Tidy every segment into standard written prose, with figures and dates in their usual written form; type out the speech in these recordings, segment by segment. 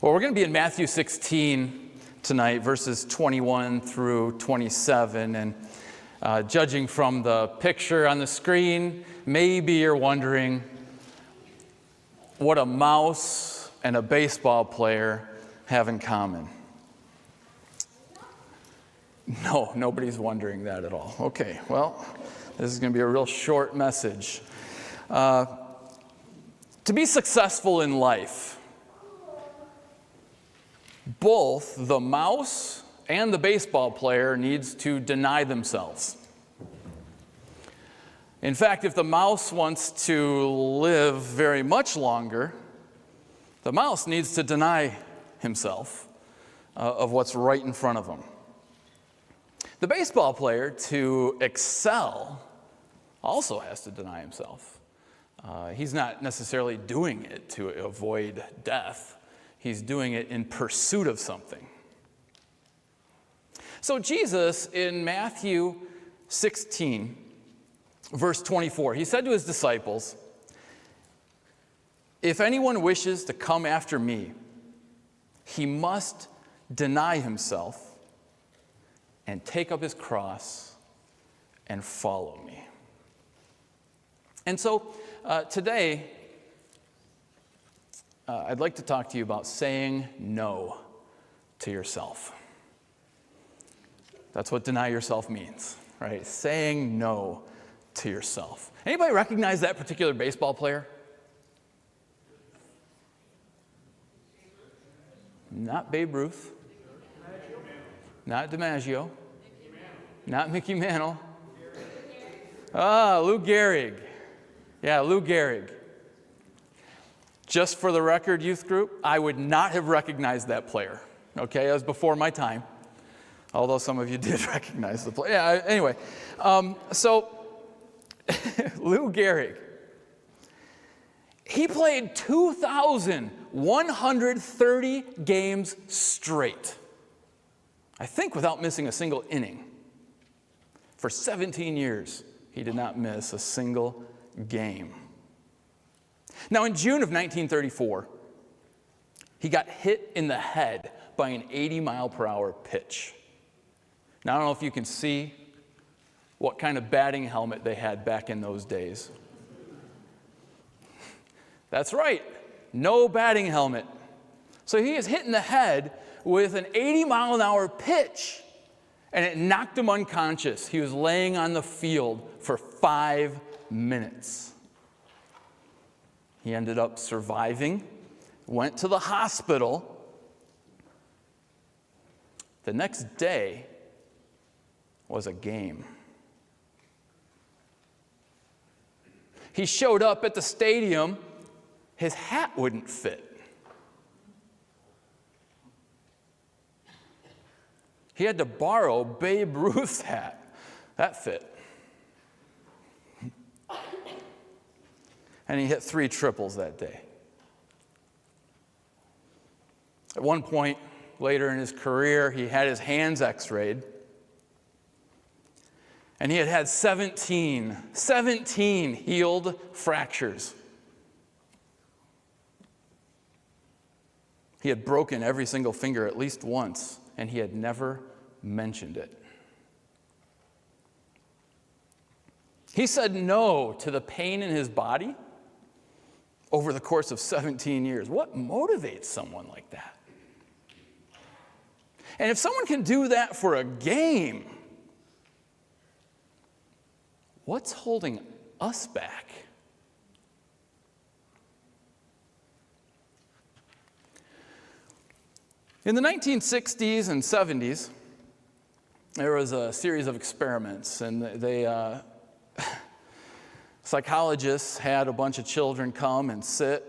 Well, we're going to be in Matthew 16 tonight, verses 21 through 27. And judging from the picture on the screen, maybe you're wondering what a mouse and a baseball player have in common. No, nobody's wondering that at all. Okay, well, this is going to be a real short message. To be successful in life, both the mouse and the baseball player needs to deny themselves. In fact, if the mouse wants to live very much longer, the mouse needs to deny himself of what's right in front of him. The baseball player, to excel, also has to deny himself. He's not necessarily doing it to avoid death. He's doing it in pursuit of something. So Jesus, in Matthew 16, verse 24, he said to his disciples, "If anyone wishes to come after me, he must deny himself and take up his cross and follow me." And so today, I'd like to talk to you about saying no to yourself. That's what deny yourself means, right? Saying no to yourself. Anybody recognize that particular baseball player? Not Babe Ruth. Not DiMaggio. Not Mickey Mantle. Lou Gehrig. Yeah, Lou Gehrig. Just for the record, youth group, I would not have recognized that player. Okay, that was before my time. Although some of you did recognize the player. Yeah, anyway. So, Lou Gehrig, he played 2,130 games straight. I think without missing a single inning. For 17 years, he did not miss a single game. Now, in June of 1934, he got hit in the head by an 80-mile-per-hour pitch. Now, I don't know if you can see what kind of batting helmet they had back in those days. That's right, no batting helmet. So he is hit in the head with an 80-mile-an-hour pitch, and it knocked him unconscious. He was laying on the field for 5 minutes. He ended up surviving, went to the hospital. The next day was a game. He showed up at the stadium. His hat wouldn't fit. He had to borrow Babe Ruth's hat. That fit. And he hit 3 triples that day. At one point later in his career, he had his hands x-rayed. And he had 17 healed fractures. He had broken every single finger at least once, and he had never mentioned it. He said no to the pain in his body over the course of 17 years. What motivates someone like that? And if someone can do that for a game, what's holding us back? In the 1960s and 70s, there was a series of experiments, and psychologists had a bunch of children come and sit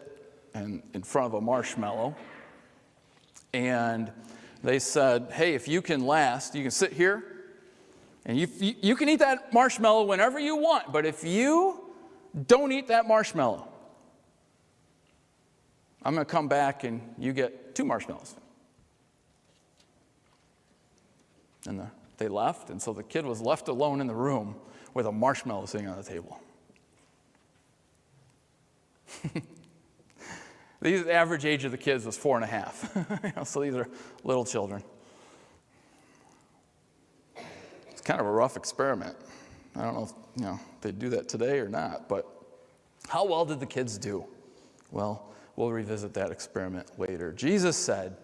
in front of a marshmallow, and they said, hey, if you can last, you can sit here, and you can eat that marshmallow whenever you want, but if you don't eat that marshmallow, I'm going to come back and you get 2 marshmallows. And they left, and so the kid was left alone in the room with a marshmallow sitting on the table. The average age of the kids was 4.5. So these are little children. It's kind of a rough experiment. I don't know if they do that today or not, but how well did the kids do? Well, we'll revisit that experiment later. Jesus said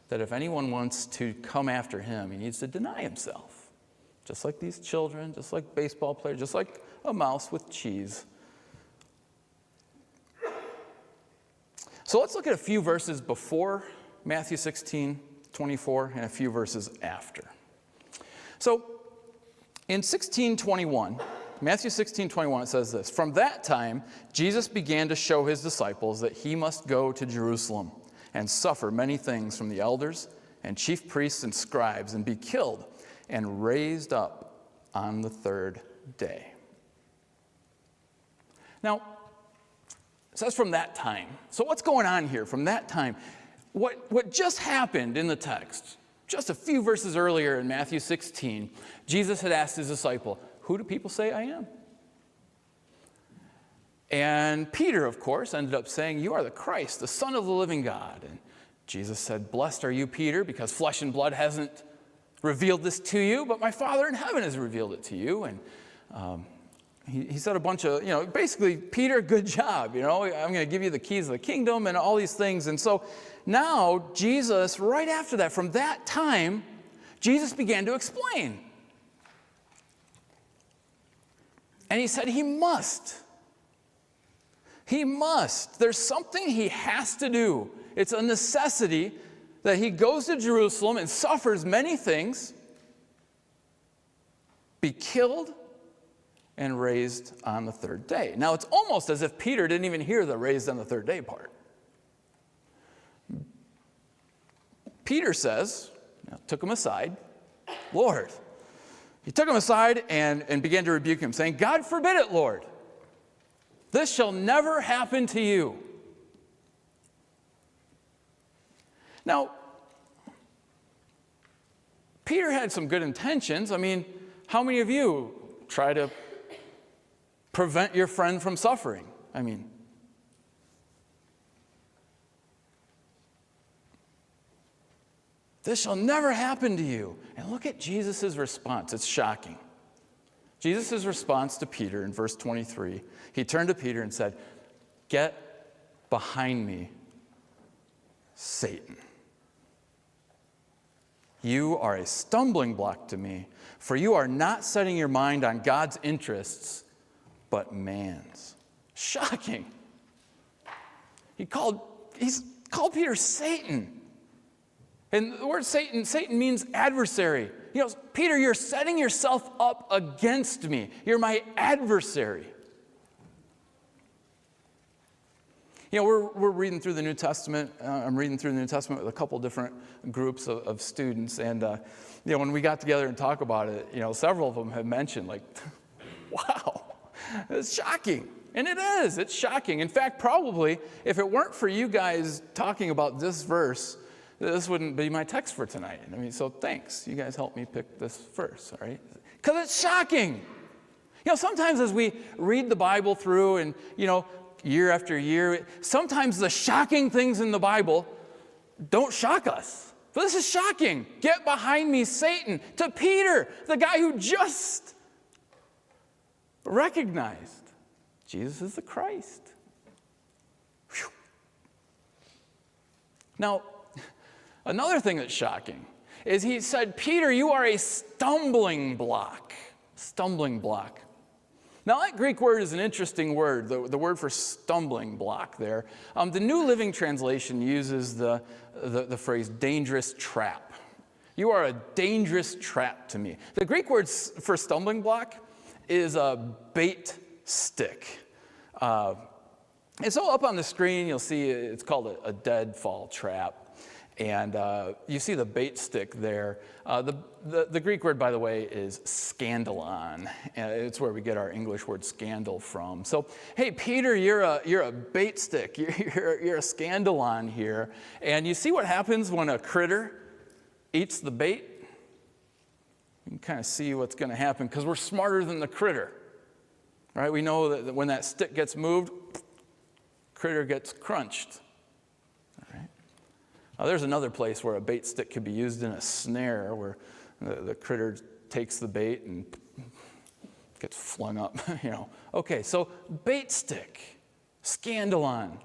that if anyone wants to come after him, he needs to deny himself. Just like these children, just like baseball players, just like a mouse with cheese. So let's look at a few verses before Matthew 16:24 and a few verses after. So in 16:21, Matthew 16:21, it says this: "From that time, Jesus began to show his disciples that he must go to Jerusalem and suffer many things from the elders and chief priests and scribes and be killed and raised up on the third day." Now, it says from that time. So what's going on here from that time? What just happened in the text, just a few verses earlier in Matthew 16, Jesus had asked his disciple, "Who do people say I am?" And Peter, of course, ended up saying, "You are the Christ, the Son of the living God." And Jesus said, "Blessed are you, Peter, because flesh and blood hasn't revealed this to you, but my Father in heaven has revealed it to you." And he said a bunch of, basically, "Peter, good job. I'm going to give you the keys of the kingdom," and all these things. And so now Jesus, right after that, from that time, Jesus began to explain. And he said he must. He must. There's something he has to do. It's a necessity that he goes to Jerusalem and suffers many things, be killed, and raised on the third day. Now, it's almost as if Peter didn't even hear the raised on the third day part. Peter says, took him aside, "Lord." He took him aside and began to rebuke him, saying, "God forbid it, Lord. This shall never happen to you." Now, Peter had some good intentions. I mean, how many of you try to prevent your friend from suffering? I mean, "This shall never happen to you." And look at Jesus' response. It's shocking. Jesus' response to Peter in verse 23, he turned to Peter and said, "Get behind me, Satan. You are a stumbling block to me, for you are not setting your mind on God's interests, but man's." Shocking. He's called Peter Satan. And the word Satan means adversary. Peter, you're setting yourself up against me. You're my adversary. We're reading through the New Testament. I'm reading through the New Testament with a couple different groups of students. And, when we got together and talk about it, several of them have mentioned, wow, it's shocking. And it is. It's shocking. In fact, probably, if it weren't for you guys talking about this verse, this wouldn't be my text for tonight. So thanks. You guys helped me pick this verse, all right? Because it's shocking. Sometimes as we read the Bible through and, year after year, sometimes the shocking things in the Bible don't shock us. But this is shocking. "Get behind me, Satan," to Peter, the guy who just recognized Jesus is the Christ. Whew. Now, another thing that's shocking is he said, "Peter, you are a stumbling block." Stumbling block. Now, that Greek word is an interesting word, the word for stumbling block there. The New Living Translation uses the phrase dangerous trap. "You are a dangerous trap to me." The Greek word for stumbling block is a bait stick. And so up on the screen, you'll see it's called a deadfall trap. And you see the bait stick there. The Greek word, by the way, is scandalon. It's where we get our English word scandal from. So, hey, Peter, you're a bait stick. You're a scandalon here. And you see what happens when a critter eats the bait? You can kind of see what's going to happen because we're smarter than the critter. Right? We know that when that stick gets moved, critter gets crunched. Now, there's another place where a bait stick could be used in a snare, where the critter takes the bait and gets flung up, Okay, so bait stick, scandalon.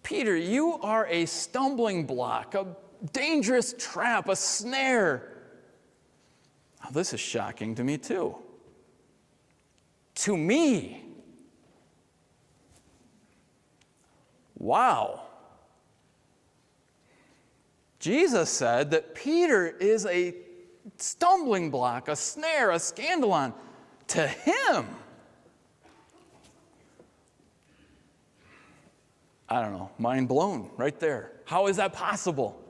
Peter, you are a stumbling block, a dangerous trap, a snare. Oh, this is shocking to me too. To me. Wow. Jesus said that Peter is a stumbling block, a snare, a scandalon to him. I don't know, mind blown right there. How is that possible?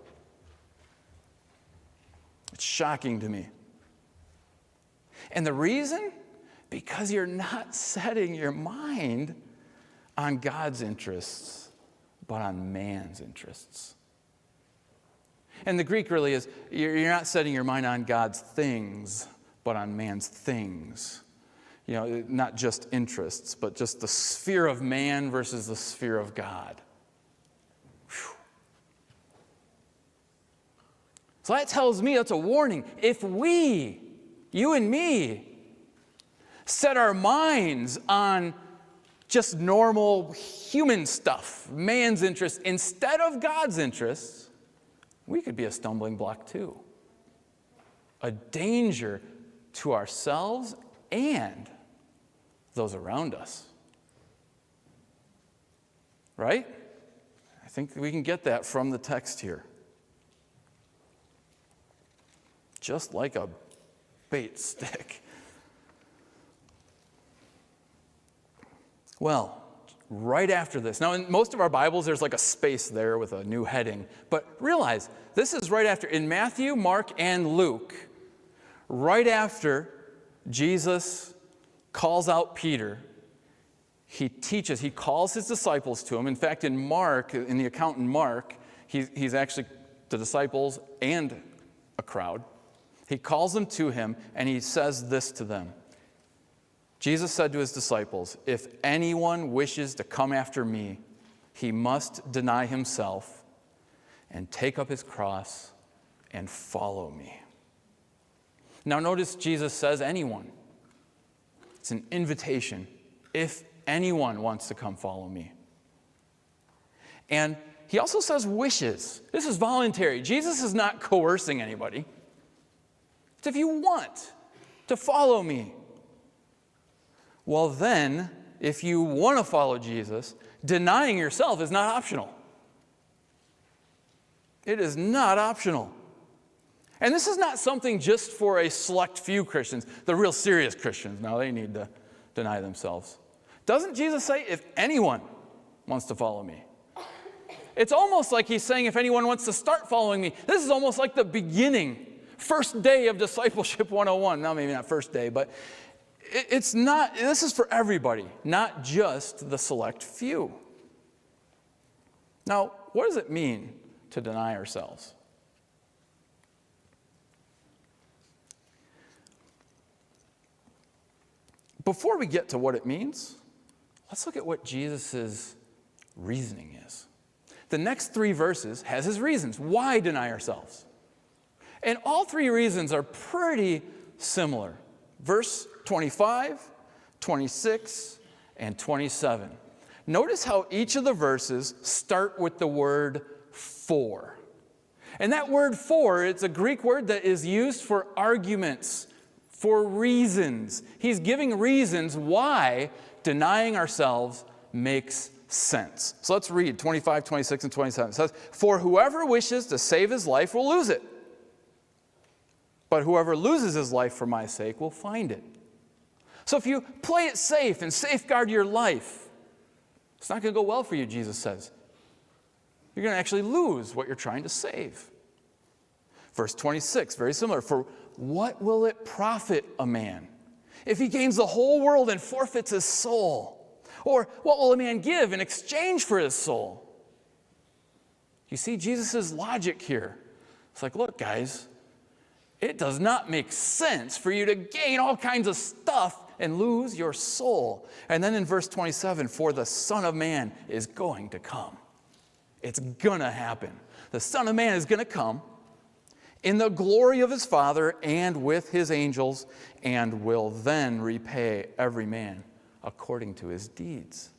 It's shocking to me. And the reason? Because you're not setting your mind on God's interests, but on man's interests. And the Greek really is, you're not setting your mind on God's things, but on man's things. Not just interests, but just the sphere of man versus the sphere of God. Whew. So that tells me, that's a warning. If we, you and me, set our minds on just normal human stuff, man's interests, instead of God's interests, we could be a stumbling block too. A danger to ourselves and those around us. Right? I think we can get that from the text here. Just like a bait stick. Well, right after this. Now, in most of our Bibles, there's like a space there with a new heading. But realize, this is right after, in Matthew, Mark, and Luke, right after Jesus calls out Peter, he calls his disciples to him. In fact, in Mark, in the account in Mark, he's actually the disciples and a crowd. He calls them to him, and he says this to them. Jesus said to his disciples, "If anyone wishes to come after me, he must deny himself and take up his cross and follow me." Now notice Jesus says anyone. It's an invitation. If anyone wants to come follow me. And he also says wishes. This is voluntary. Jesus is not coercing anybody. It's if you want to follow me. Well then, if you want to follow Jesus, denying yourself is not optional. It is not optional. And this is not something just for a select few Christians, the real serious Christians. Now they need to deny themselves. Doesn't Jesus say, if anyone wants to follow me? It's almost like he's saying, if anyone wants to start following me. This is almost like the beginning, first day of Discipleship 101. Now maybe not first day, but it's not, this is for everybody, not just the select few. Now, what does it mean to deny ourselves? Before we get to what it means, let's look at what Jesus' reasoning is. The next 3 verses has his reasons. Why deny ourselves? And all 3 reasons are pretty similar. Verse 25, 26, and 27. Notice how each of the verses start with the word for. And that word for, it's a Greek word that is used for arguments, for reasons. He's giving reasons why denying ourselves makes sense. So let's read 25, 26, and 27. It says, "For whoever wishes to save his life will lose it. But whoever loses his life for my sake will find it." So if you play it safe and safeguard your life, it's not going to go well for you, Jesus says. You're going to actually lose what you're trying to save. Verse 26, very similar. "For what will it profit a man if he gains the whole world and forfeits his soul? Or what will a man give in exchange for his soul?" You see Jesus' logic here. It's like, look, guys, it does not make sense for you to gain all kinds of stuff and lose your soul. And then in verse 27, "For the Son of Man is going to come." It's going to happen. The Son of Man is going to come in the glory of his Father and with his angels, and will then repay every man according to his deeds.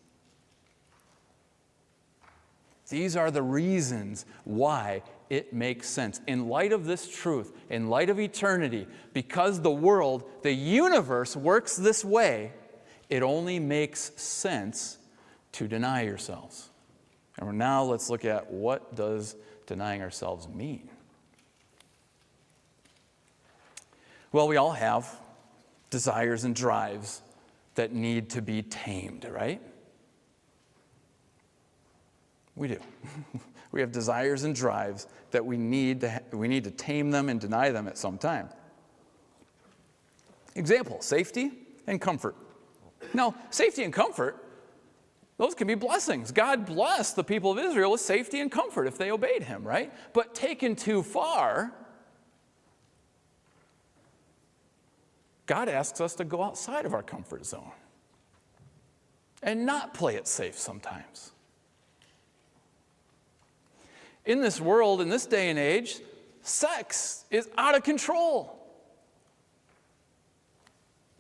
These are the reasons why it makes sense. In light of this truth, in light of eternity, because the world, the universe works this way, it only makes sense to deny yourselves. And now let's look at, what does denying ourselves mean? Well, we all have desires and drives that need to be tamed, right? We do. We have desires and drives that we need to tame them and deny them at some time. Example, safety and comfort. Now, safety and comfort, those can be blessings. God blessed the people of Israel with safety and comfort if they obeyed him, right? But taken too far, God asks us to go outside of our comfort zone and not play it safe sometimes. In this world, in this day and age, sex is out of control.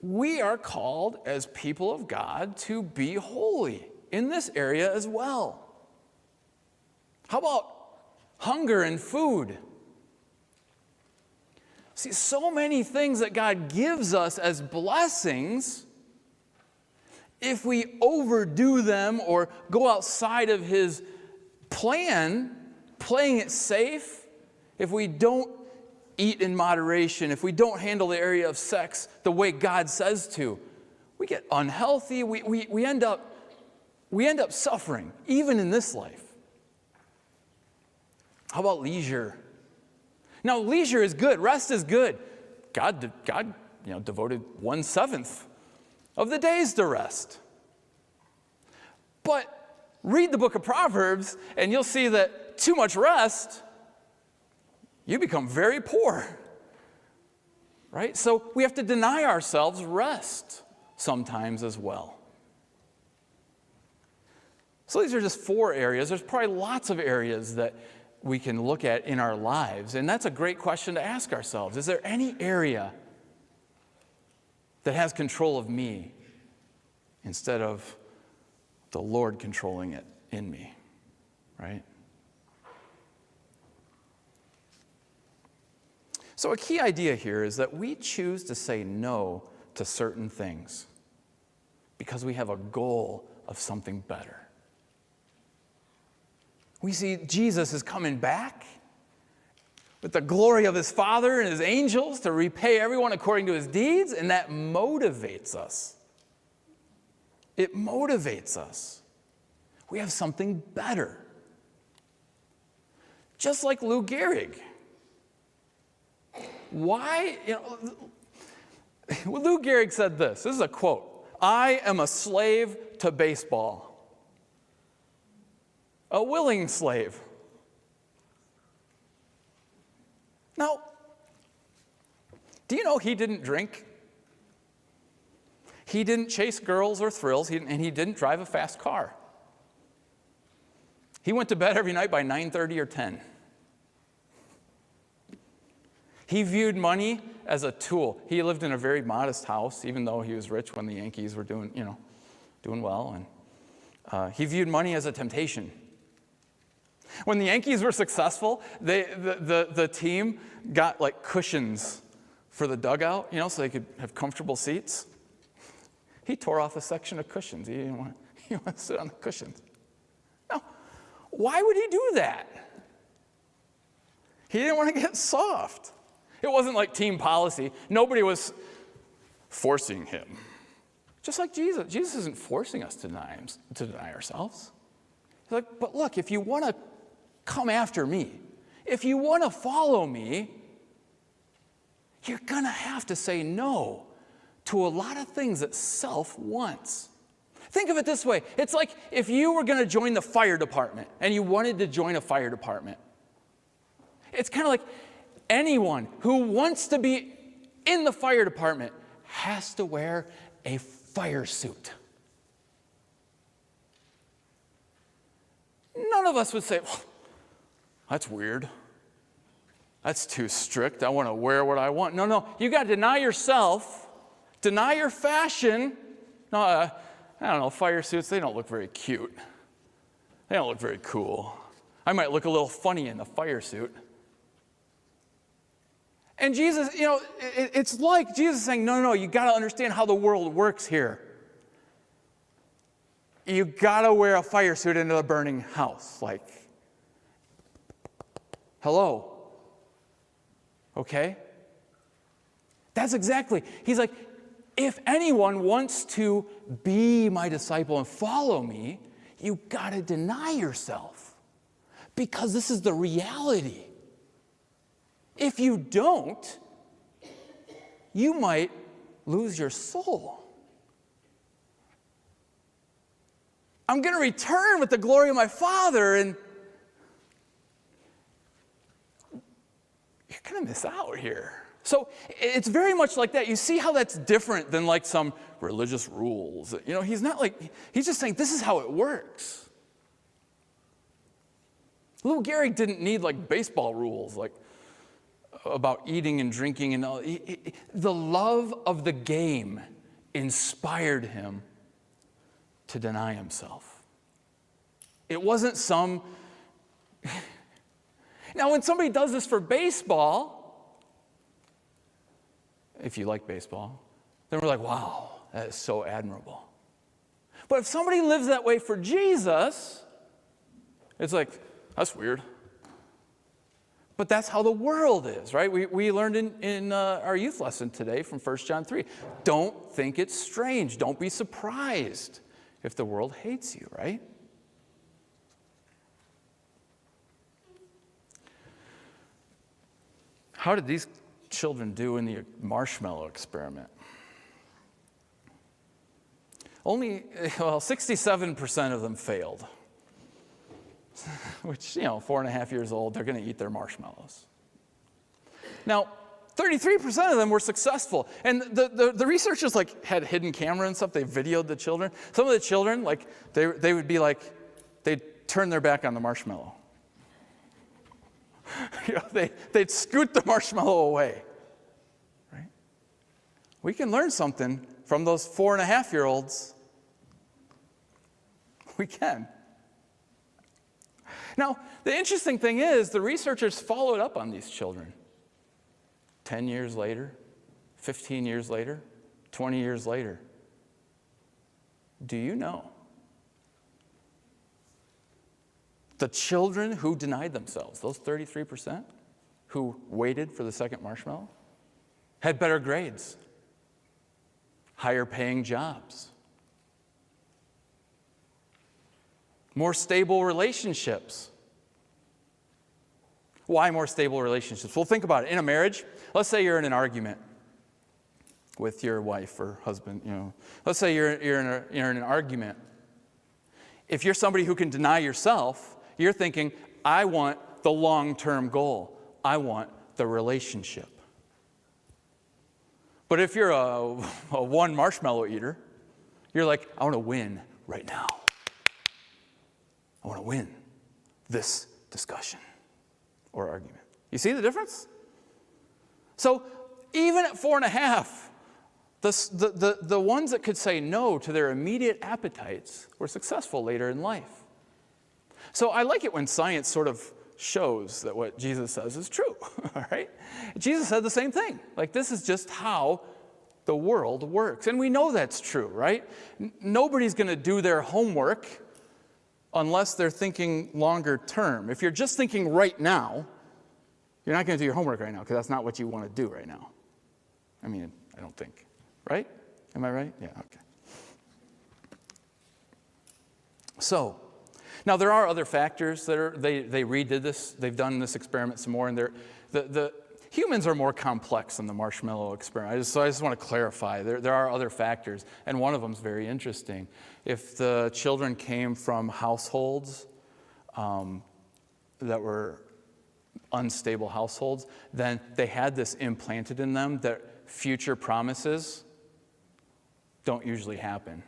We are called as people of God to be holy in this area as well. How about hunger and food? See, so many things that God gives us as blessings, if we overdo them or go outside of his plan, playing it safe, if we don't eat in moderation, if we don't handle the area of sex the way God says to, we get unhealthy, we end up suffering, even in this life. How about leisure? Now, leisure is good, rest is good. God devoted 1/7 of the days to rest. But read the book of Proverbs, and you'll see that too much rest, you become very poor, right? So we have to deny ourselves rest sometimes as well. So these are just 4 areas. There's probably lots of areas that we can look at in our lives, and that's a great question to ask ourselves. Is there any area that has control of me instead of the Lord controlling it in me, right? So a key idea here is that we choose to say no to certain things because we have a goal of something better. We see Jesus is coming back with the glory of his Father and his angels to repay everyone according to his deeds, and that motivates us. It motivates us. We have something better. Just like Lou Gehrig. Why? Lou Gehrig said this. This is a quote. "I am a slave to baseball. A willing slave." Now, do you know he didn't drink? He didn't chase girls or thrills, and he didn't drive a fast car. He went to bed every night by 9:30 or 10. He viewed money as a tool. He lived in a very modest house, even though he was rich when the Yankees were doing well. And he viewed money as a temptation. When the Yankees were successful, the team got like cushions for the dugout, so they could have comfortable seats. He tore off a section of cushions. He didn't want to sit on the cushions. Now, why would he do that? He didn't want to get soft. It wasn't like team policy. Nobody was forcing him. Just like Jesus. Jesus isn't forcing us to deny ourselves. He's like, but look, if you want to come after me, if you want to follow me, you're going to have to say no to a lot of things that self wants. Think of it this way. It's like if you were going to join the fire department and you wanted to join a fire department. It's kind of like anyone who wants to be in the fire department has to wear a fire suit. none of us would say, well, that's weird. That's too strict. I want to wear what I want. No, you got to deny yourself, deny your fashion. No, I don't know, fire suits, they don't look very cute. They don't look very cool. I might look a little funny in the fire suit. And Jesus, it's like Jesus saying, no, you got to understand how the world works here. You got to wear a fire suit into a burning house. Like, hello. Okay? That's exactly. He's like, if anyone wants to be my disciple and follow me, you got to deny yourself. Because this is the reality. If you don't, you might lose your soul. I'm going to return with the glory of my Father, and you're going to miss out here. So it's very much like that. You see how that's different than like some religious rules. He's just saying this is how it works. Lou Gehrig didn't need like baseball rules, like about eating and drinking and all. The love of the game inspired him to deny himself. It wasn't some... Now, when somebody does this for baseball, if you like baseball, then we're like, wow, that is so admirable. But if somebody lives that way for Jesus, it's like, that's weird. But that's how the world is, right? We learned in our youth lesson today from 1 John 3. Don't think it's strange. Don't be surprised if the world hates you, right? How did these children do in the marshmallow experiment? 67% of them failed. Which, 4.5 years old, they're going to eat their marshmallows. Now, 33% of them were successful. And the researchers had hidden camera and stuff. They videoed the children. Some of the children, they would be they'd turn their back on the marshmallow. They'd scoot the marshmallow away. Right? We can learn something from those 4.5-year-olds. We can. Now, the interesting thing is the researchers followed up on these children. 10 years later, 15 years later, 20 years later. Do you know? The children who denied themselves, those 33% who waited for the second marshmallow, had better grades, higher paying jobs, more stable relationships. Why more stable relationships? Well, think about it. In a marriage, let's say you're in an argument with your wife or husband. Let's say you're in an argument. If you're somebody who can deny yourself, you're thinking, I want the long-term goal. I want the relationship. But if you're a one marshmallow eater, you're like, I want to win right now. I want to win this discussion or argument. You see the difference? So even at 4.5, the ones that could say no to their immediate appetites were successful later in life. So I like it when science sort of shows that what Jesus says is true, all right? Jesus said the same thing. This is just how the world works. And we know that's true, right? Nobody's going to do their homework unless they're thinking longer term. If you're just thinking right now, you're not going to do your homework right now because that's not what you want to do right now. I mean, I don't think. Right? Am I right? Yeah, okay. So, now there are other factors that they redid this. They've done this experiment some more, and the humans are more complex than the marshmallow experiment. So I just want to clarify. There are other factors, and one of them is very interesting. If the children came from households that were unstable households, then they had this implanted in them that future promises don't usually happen.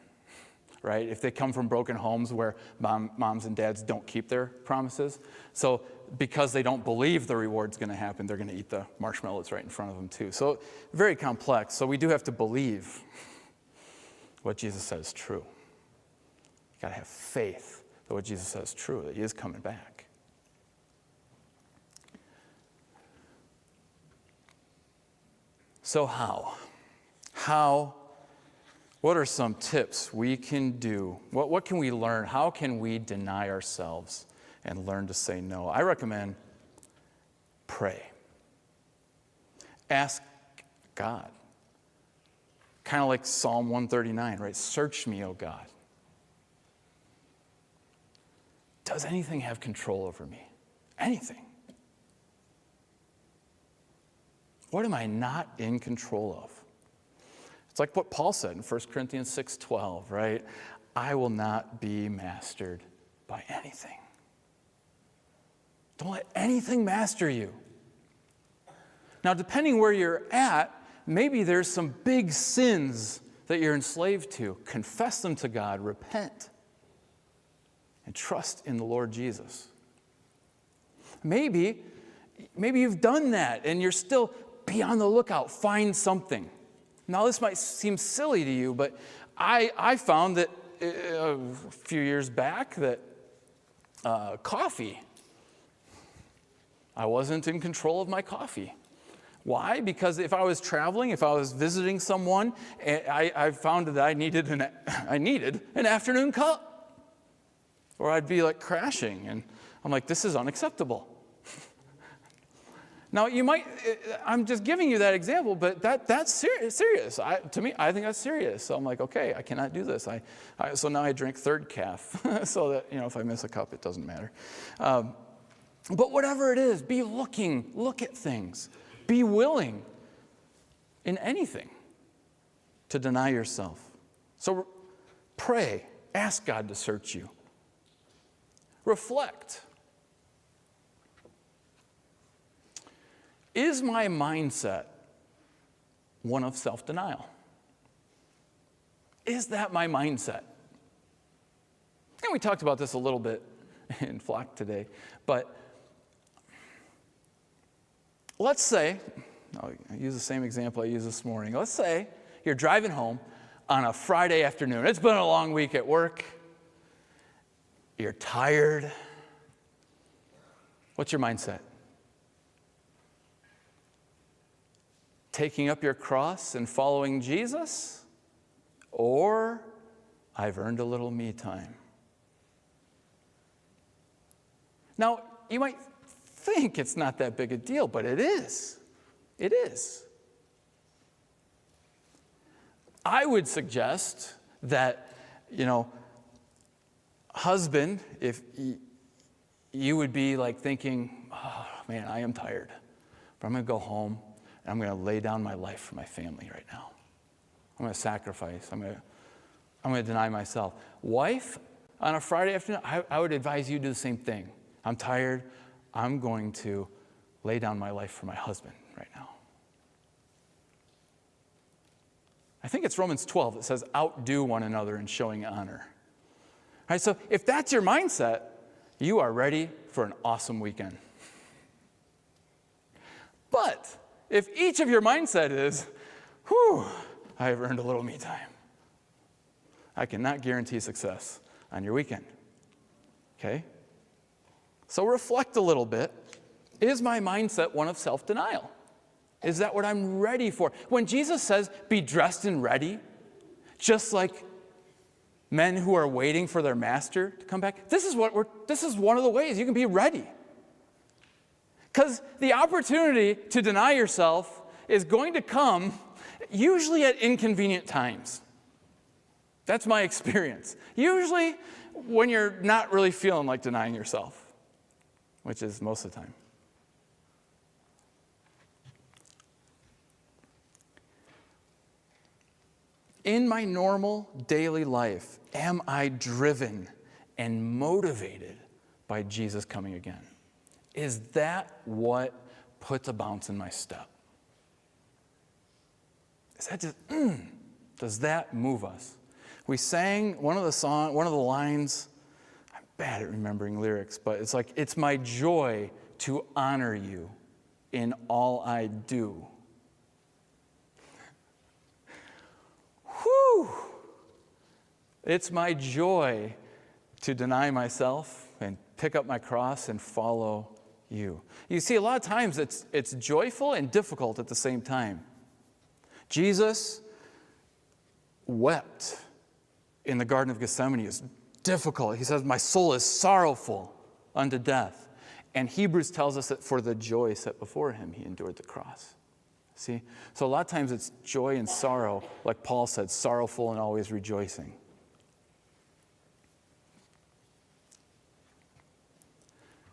right? If they come from broken homes where moms and dads don't keep their promises. So because they don't believe the reward's going to happen, they're going to eat the marshmallows right in front of them too. So very complex. So we do have to believe what Jesus says is true. You got to have faith that what Jesus says is true, that he is coming back. So how? What are some tips we can do? What can we learn? How can we deny ourselves and learn to say no? I recommend pray. Ask God. Kind of like Psalm 139, right? Search me, O God. Does anything have control over me? Anything? What am I not in control of? It's like what Paul said in 1 Corinthians 6:12, right? I will not be mastered by anything. Don't let anything master you. Now, depending where you're at, maybe there's some big sins that you're enslaved to. Confess them to God, repent, and trust in the Lord Jesus. Maybe you've done that and you're still be on the lookout. Find something. Now, this might seem silly to you, but I found that a few years back that coffee, I wasn't in control of my coffee. Why? Because if I was traveling, if I was visiting someone, I found that I needed an afternoon cup, or I'd be like crashing, and I'm like, this is unacceptable. Now, I'm just giving you that example, but that's serious. To me, I think that's serious. So I'm like, okay, I cannot do this. So now I drink third calf, so that, if I miss a cup, it doesn't matter. But whatever it is, look at things. Be willing in anything to deny yourself. So pray, ask God to search you. Reflect. Is my mindset one of self-denial? Is that my mindset? And we talked about this a little bit in Flock today, but let's say, I'll use the same example I used this morning. Let's say you're driving home on a Friday afternoon. It's been a long week at work. You're tired. What's your mindset? Taking up your cross and following Jesus? Or I've earned a little me time? Now, you might think it's not that big a deal, but it is. It is. I would suggest that, husband, if you would be like thinking, oh man, I am tired, but I'm going to go home and I'm going to lay down my life for my family right now. I'm going to sacrifice. I'm going to deny myself. Wife, on a Friday afternoon, I would advise you to do the same thing. I'm tired. I'm going to lay down my life for my husband right now. I think it's Romans 12 that says, outdo one another in showing honor. All right, so if that's your mindset, you are ready for an awesome weekend. But if each of your mindset is, I have earned a little me time, I cannot guarantee success on your weekend. Okay? So reflect a little bit. Is my mindset one of self-denial? Is that what I'm ready for? When Jesus says, be dressed and ready, just like men who are waiting for their master to come back, this is one of the ways you can be ready. Because the opportunity to deny yourself is going to come usually at inconvenient times. That's my experience. Usually when you're not really feeling like denying yourself, which is most of the time. In my normal daily life, am I driven and motivated by Jesus coming again? Is that what puts a bounce in my step? Is that just, does that move us? We sang one of the lines, I'm bad at remembering lyrics, but it's like, it's my joy to honor you in all I do. Whew! It's my joy to deny myself and pick up my cross and follow you. You see, a lot of times it's joyful and difficult at the same time. Jesus wept in the Garden of Gethsemane. It was difficult. He says, my soul is sorrowful unto death. And Hebrews tells us that for the joy set before him, he endured the cross. See? So a lot of times it's joy and sorrow, like Paul said, sorrowful and always rejoicing.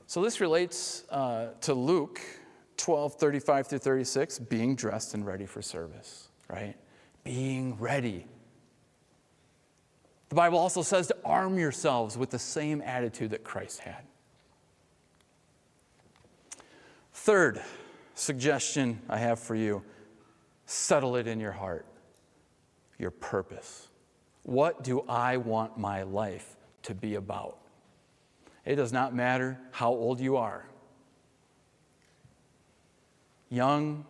So this relates to Luke 12:35 through 36, being dressed and ready for service, right? Being ready. The Bible also says to arm yourselves with the same attitude that Christ had. Third suggestion I have for you, settle it in your heart, your purpose. What do I want my life to be about? It does not matter how old you are. Young,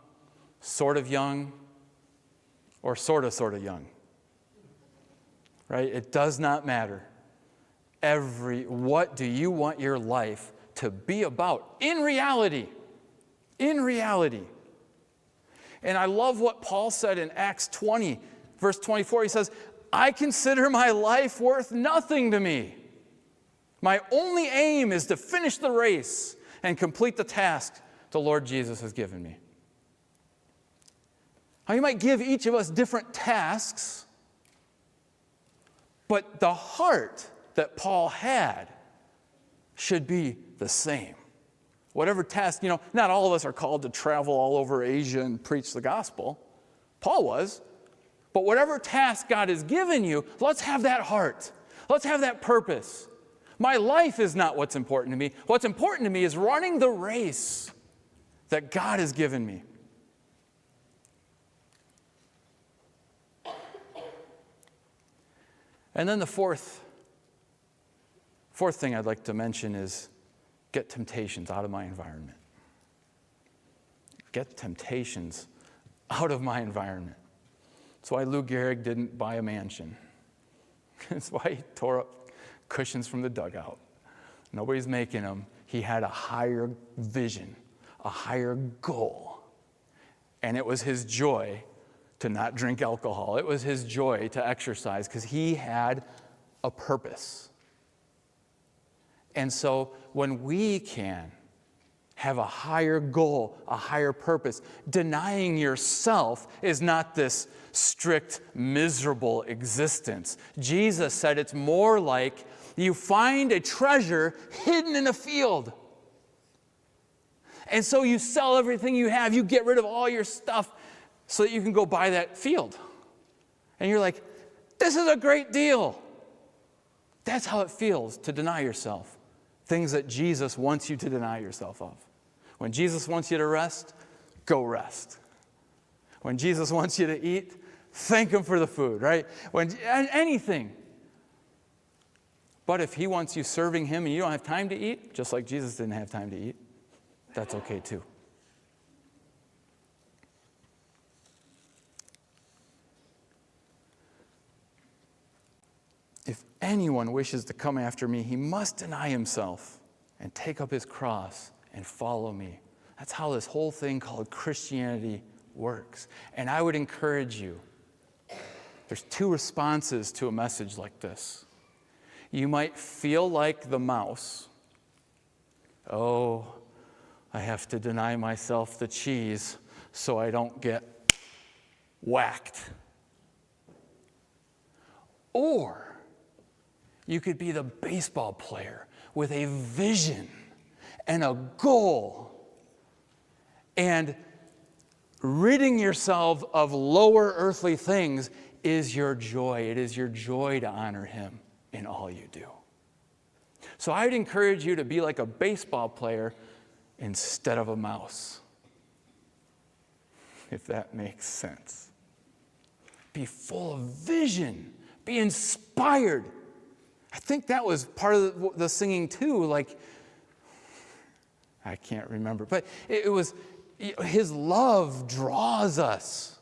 or sort of young. Right? It does not matter. What do you want your life to be about in reality? In reality. And I love what Paul said in Acts 20, verse 24. He says, I consider my life worth nothing to me. My only aim is to finish the race and complete the task the Lord Jesus has given me. Now, He might give each of us different tasks, but the heart that Paul had should be the same. Whatever task, not all of us are called to travel all over Asia and preach the gospel. Paul was. But whatever task God has given you, let's have that heart. Let's have that purpose. My life is not what's important to me. What's important to me is running the race that God has given me. And then the fourth thing I'd like to mention is get temptations out of my environment. Get temptations out of my environment. That's why Lou Gehrig didn't buy a mansion. That's why he tore up cushions from the dugout. Nobody's making them. He had a higher vision, a higher goal. And it was his joy to not drink alcohol. It was his joy to exercise because he had a purpose. And so when we can have a higher goal, a higher purpose, denying yourself is not this strict, miserable existence. Jesus said it's more like you find a treasure hidden in a field. And so you sell everything you have, you get rid of all your stuff so that you can go buy that field. And you're like, this is a great deal. That's how it feels to deny yourself. Things that Jesus wants you to deny yourself of. When Jesus wants you to rest, go rest. When Jesus wants you to eat, thank Him for the food, right? Anything. But if He wants you serving Him and you don't have time to eat, just like Jesus didn't have time to eat, that's okay too. If anyone wishes to come after me, he must deny himself and take up his cross and follow me. That's how this whole thing called Christianity works. And I would encourage you, there's two responses to a message like this. You might feel like the mouse. Oh, I have to deny myself the cheese so I don't get whacked. Or you could be the baseball player with a vision and a goal, and ridding yourself of lower earthly things is your joy. It is your joy to honor Him in all you do. So I'd encourage you to be like a baseball player instead of a mouse, if that makes sense. Be full of vision. be inspired. I think that was part of the singing too. Like, I can't remember, but it was, his love draws us.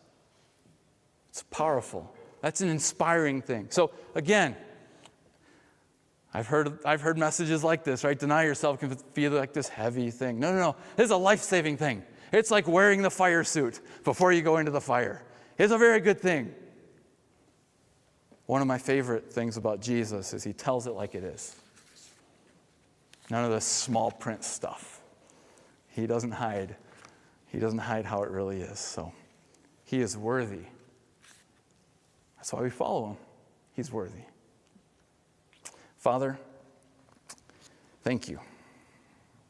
It's powerful. That's an inspiring thing. So again, I've heard messages like this, right? Deny yourself can feel like this heavy thing. No. This is a life-saving thing. It's like wearing the fire suit before you go into the fire. It's a very good thing. One of my favorite things about Jesus is he tells it like it is. None of this small print stuff. He doesn't hide. He doesn't hide how it really is. So he is worthy. That's why we follow him. He's worthy. Father, thank you.